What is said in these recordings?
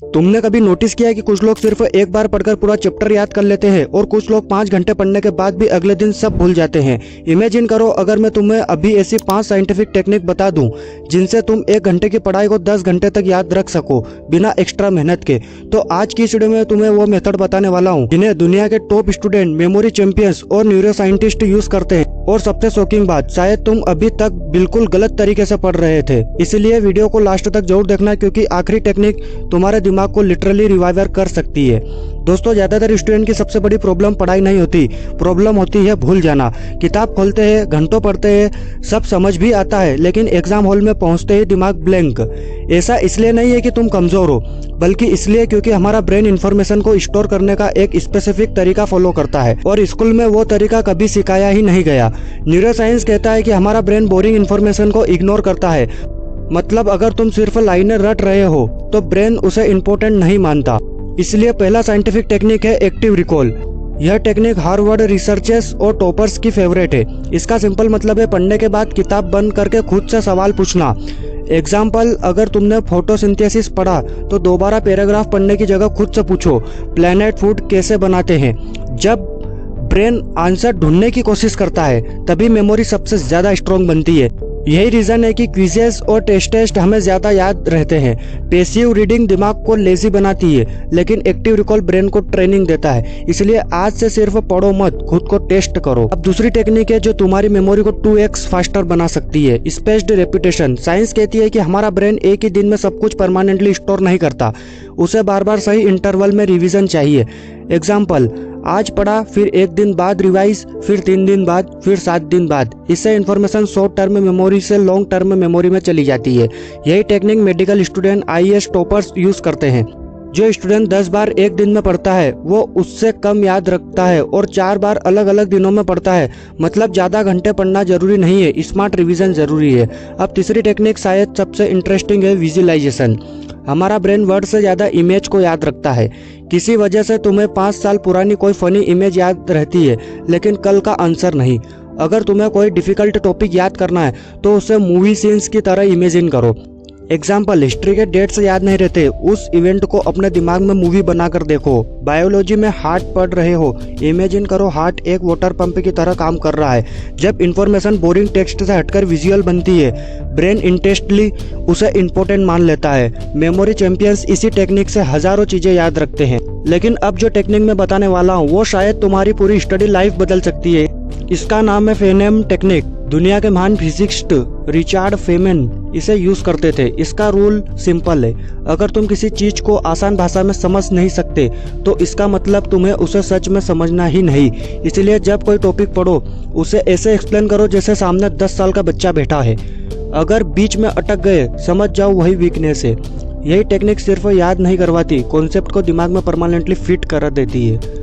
तुमने कभी नोटिस किया है कि कुछ लोग सिर्फ एक बार पढ़कर पूरा चैप्टर याद कर लेते हैं और कुछ लोग 5 घंटे पढ़ने के बाद भी अगले दिन सब भूल जाते हैं। इमेजिन करो अगर मैं तुम्हें अभी ऐसी 5 साइंटिफिक टेक्निक बता दूं जिनसे तुम 1 घंटे की पढ़ाई को 10 घंटे तक याद रख सको बिना एक्स्ट्रा मेहनत के। तो आज की इस वीडियो में तुम्हें वो मेथड बताने वाला हूँ जिन्हें दुनिया के टॉप स्टूडेंट, मेमोरी चैंपियंस और न्यूरो साइंटिस्ट यूज करते हैं। और सबसे शॉकिंग बात, शायद तुम अभी तक बिल्कुल गलत तरीके से पढ़ रहे थे। इसलिए वीडियो को लास्ट तक जरूर देखना क्योंकि आखिरी टेक्निक तुम्हारे दिमाग को लिटरली रिवाइवर कर सकती है। दोस्तों, ज्यादातर स्टूडेंट की सबसे बड़ी प्रॉब्लम पढ़ाई नहीं होती, प्रॉब्लम होती है भूल जाना। किताब खोलते हैं, घंटों पढ़ते हैं, सब समझ भी आता है, लेकिन एग्जाम हॉल में पहुंचते ही दिमाग ब्लैंक। ऐसा इसलिए नहीं है कि तुम कमजोर हो, बल्कि इसलिए क्योंकि हमारा ब्रेन इंफॉर्मेशन को स्टोर करने का एक स्पेसिफिक तरीका फॉलो करता है और स्कूल में वो तरीका कभी सिखाया ही नहीं गया। न्यूरो साइंस कहता है कि हमारा ब्रेन बोरिंग इंफॉर्मेशन को इग्नोर करता है। मतलब अगर तुम सिर्फ लाइनें रट रहे हो तो ब्रेन उसे इम्पोर्टेंट नहीं मानता। इसलिए पहला साइंटिफिक टेक्निक है एक्टिव रिकॉल। यह टेक्निक हार्वर्ड रिसर्चर्स और टॉपर्स की फेवरेट है। इसका सिंपल मतलब है पढ़ने के बाद किताब बंद करके खुद से सवाल पूछना। एग्जाम्पल, अगर तुमने फोटोसिंथेसिस पढ़ा तो दोबारा पैराग्राफ पढ़ने की जगह खुद से पूछो प्लैनेट फूड कैसे बनाते हैं। जब ब्रेन आंसर ढूंढने की कोशिश करता है तभी मेमोरी सबसे ज्यादा स्ट्रॉन्ग बनती है। यही रीजन है कि क्विजेस और टेस्ट हमें ज्यादा याद रहते हैं। पैसिव रीडिंग दिमाग को लेजी बनाती है, लेकिन एक्टिव रिकॉल ब्रेन को ट्रेनिंग देता है। इसलिए आज से सिर्फ पढ़ो मत, खुद को टेस्ट करो। अब दूसरी टेक्निक है जो तुम्हारी मेमोरी को 2x फास्टर बना सकती है, स्पेस्ड रेपिटेशन। साइंस कहती है कि हमारा ब्रेन एक ही दिन में सब कुछ परमानेंटली स्टोर नहीं करता, उसे बार बार सही इंटरवल में रिवीजन चाहिए। एग्जाम्पल, आज पढ़ा, फिर 1 दिन बाद रिवाइज, फिर 3 दिन बाद, फिर 7 दिन बाद। इससे इन्फॉर्मेशन शॉर्ट टर्म मेमोरी से लॉन्ग टर्म मेमोरी में चली जाती है। यही technique medical student, IAS toppers use करते हैं। जो स्टूडेंट 10 बार एक दिन में पढ़ता है वो उससे कम याद रखता है और 4 बार अलग अलग दिनों में पढ़ता है। मतलब ज्यादा घंटे पढ़ना जरूरी नहीं है, स्मार्ट रिवीजन जरूरी है। अब तीसरी टेक्निक शायद सबसे इंटरेस्टिंग है, विजुअलाइजेशन। हमारा ब्रेन वर्ड से ज्यादा इमेज को याद रखता है। किसी वजह से तुम्हें 5 साल पुरानी कोई फनी इमेज याद रहती है, लेकिन कल का आंसर नहीं। अगर तुम्हें कोई डिफिकल्ट टॉपिक याद करना है तो उसे मूवी सीन्स की तरह इमेजिन करो। एग्जाम्पल, हिस्ट्री के डेट्स याद नहीं रहते, उस इवेंट को अपने दिमाग में मूवी बनाकर देखो। बायोलॉजी में हार्ट पढ़ रहे हो, इमेजिन करो हार्ट एक वाटर पंप की तरह काम कर रहा है। जब इंफॉर्मेशन बोरिंग टेक्स्ट से हटकर विजुअल बनती है, ब्रेन इंटेंशनली उसे इम्पोर्टेंट मान लेता है। मेमोरी चैंपियंस इसी टेक्निक से हजारों चीजें याद रखते हैं। लेकिन अब जो टेक्निक मैं बताने वाला हूँ वो शायद तुम्हारी पूरी स्टडी लाइफ बदल सकती है। इसका नाम है फेनेम टेक्निक। दुनिया के महान फिजिसिस्ट रिचर्ड फेमन इसे यूज करते थे। इसका रूल सिंपल है, अगर तुम किसी चीज को आसान भाषा में समझ नहीं सकते तो इसका मतलब तुम्हें उसे सच में समझना ही नहीं। इसलिए जब कोई टॉपिक पढ़ो उसे ऐसे एक्सप्लेन करो जैसे सामने 10 साल का बच्चा बैठा है। अगर बीच में अटक गए समझ जाओ वही वीकनेस है। यही टेक्निक सिर्फ याद नहीं करवाती, कॉन्सेप्ट को दिमाग में परमानेंटली फिट कर देती है।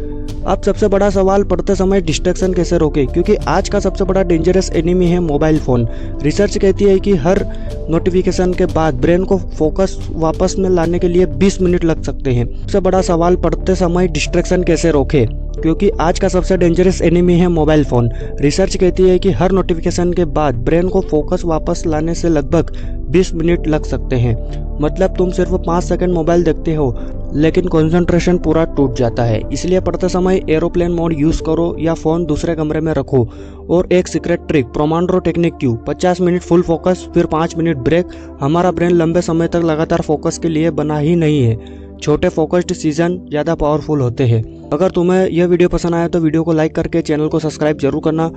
अब सबसे बड़ा सवाल, पढ़ते समय डिस्ट्रैक्शन कैसे रोके, क्योंकि आज का सबसे बड़ा डेंजरस एनिमी है मोबाइल फोन। रिसर्च कहती है कि हर नोटिफिकेशन के बाद ब्रेन को फोकस वापस में लाने के लिए 20 मिनट लग सकते हैं। सबसे बड़ा सवाल, पढ़ते समय डिस्ट्रैक्शन कैसे रोके, क्योंकि आज का सबसे डेंजरस एनिमी है मोबाइल फोन। रिसर्च कहती है कि हर नोटिफिकेशन के बाद ब्रेन को फोकस वापस लाने से लगभग 20 मिनट लग सकते हैं। मतलब तुम सिर्फ 5 सेकंड मोबाइल देखते हो लेकिन कंसंट्रेशन पूरा टूट जाता है। इसलिए पढ़ते समय एरोप्लेन मोड यूज करो या फोन दूसरे कमरे में रखो। और एक सीक्रेट ट्रिक, पोमोडोरो टेक्निक क्यों, 50 मिनट फुल फोकस फिर 5 मिनट ब्रेक। हमारा ब्रेन लंबे समय तक लगातार फोकस के लिए बना ही नहीं है। छोटे फोकस्ड सीजन ज्यादा पावरफुल होते हैं। अगर तुम्हें यह वीडियो पसंद आया तो वीडियो को लाइक करके चैनल को सब्सक्राइब जरूर करना।